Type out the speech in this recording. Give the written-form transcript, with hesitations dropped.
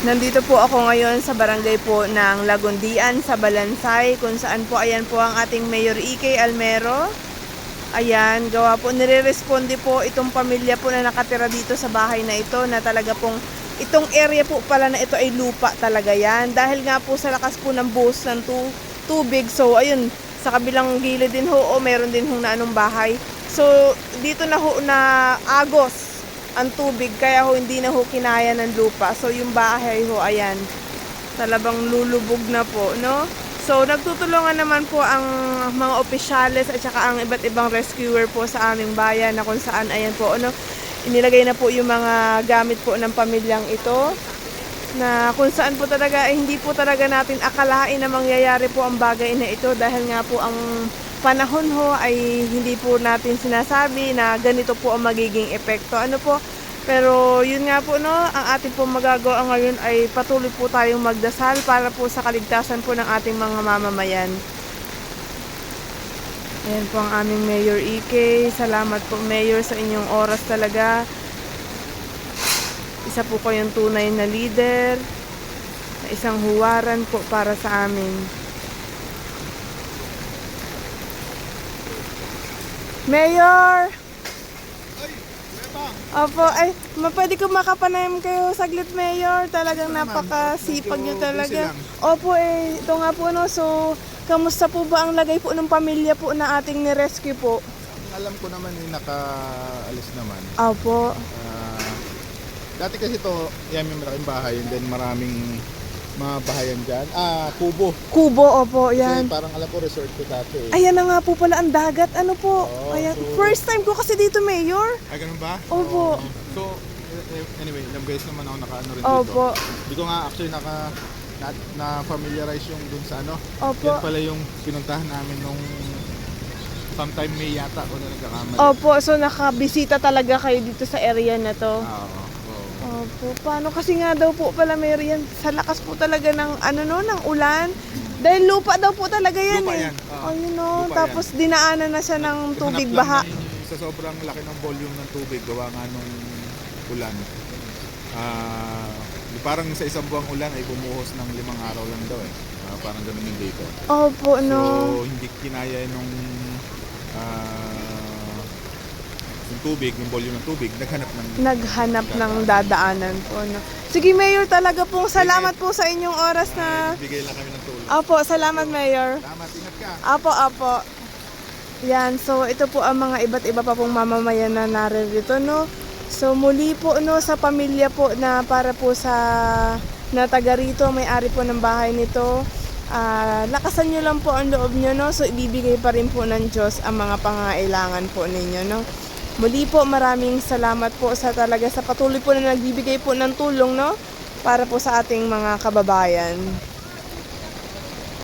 Nandito po ako ngayon sa barangay po ng Lagundian sa Balansay, kung saan po ayan po ang ating Mayor Ike Almero. Ayan, gawa po, nire-responde po itong pamilya po na nakatira dito sa bahay na ito, na talaga pong itong area po pala na ito ay lupa talaga yan. Dahil nga po sa lakas po ng buhos ng tubig, so ayun, sa kabilang gilid din ho, meron din hong naanong bahay. So dito na ho na agos ang tubig, kaya ho hindi na ho kinaya ng lupa. So yung bahay ho, ayan, talabang lulubog na po, no? So nagtutulungan naman po ang mga opisyales at saka ang iba't ibang rescuer po sa aming bayan, na kung saan ayan po, ano, inilagay na po yung mga gamit po ng pamilyang ito, na kung saan po talaga hindi po talaga natin akalain na mangyayari po ang bagay na ito, dahil nga po ang panahon ho ay hindi po natin sinasabi na ganito po ang magiging epekto. Ano po? Pero yun nga po, no, ang ating po magagawa ngayon ay patuloy po tayong magdasal para po sa kaligtasan po ng ating mga mamamayan. Ayan po ang aming Mayor Ike. Salamat po, Mayor, sa inyong oras talaga. Isa po kayong tunay na leader, na isang huwaran po para sa amin. Mayor! Opo, ay, pwede ko makapanayam kayo saglit, Mayor. Talagang napakasipag nyo talaga. Opo, ito nga po, no, so, kamusta po ba ang lagay po ng pamilya po na ating ni-rescue po? Alam ko naman nakaalis naman. Opo. Dati kasi ito, yan yung malaking bahay, and then maraming mga bahayan dyan. Kubo. Kubo, opo, yan. Kasi parang alam ko resort ko dati. Ayan na nga po pala ang dagat. Ano po? Oo, Ayan. so, First time ko kasi dito, Mayor. ganun ba? Opo. So, anyway, ilang beses naman ako nakaano rin Opo. dito. Hindi ko nga actually na-familiarize yung dun sa ano. Opo. Yan pala yung pinuntahan namin nung sometime May yata kung na nagkakamali. Opo, so nakabisita talaga kayo dito sa area na to. Oo. Opo, paano kasi nga daw po pala, Mayor, yan sa lakas po talaga ng ano, no, ng ulan. Dahil lupa daw po talaga yan. Lupa eh. yan. Ayun, no, Lupa tapos dinaanan na siya ng tubig baha. Sa sobrang laki ng volume ng tubig gawa nga nung ulan. Parang sa isang buwang ulan ay bumuhos ng 5 araw lang daw eh. Parang ganun yung dito. Opo, no. So hindi kinaya nung yung tubig, yung volume ng tubig, Naghanap ng dadaanan po, no. Sige, Mayor, talaga pong salamat po sa inyong oras na. bigay lang kami ng tulong. Opo, salamat, Mayor. Salamat, ingat ka. Apo. Yan, so ito po ang mga iba't iba pa pong mamamayan na naririto, no. So muli po, no, sa pamilya po na para po sa na taga rito, may-ari po ng bahay nito, lakasan nyo lang po ang loob nyo, no. So ibibigay pa rin po ng Diyos ang mga pangangailangan po ninyo, no. Muli po, maraming salamat po sa talaga sa patuloy po na nagbibigay po ng tulong, no, para po sa ating mga kababayan.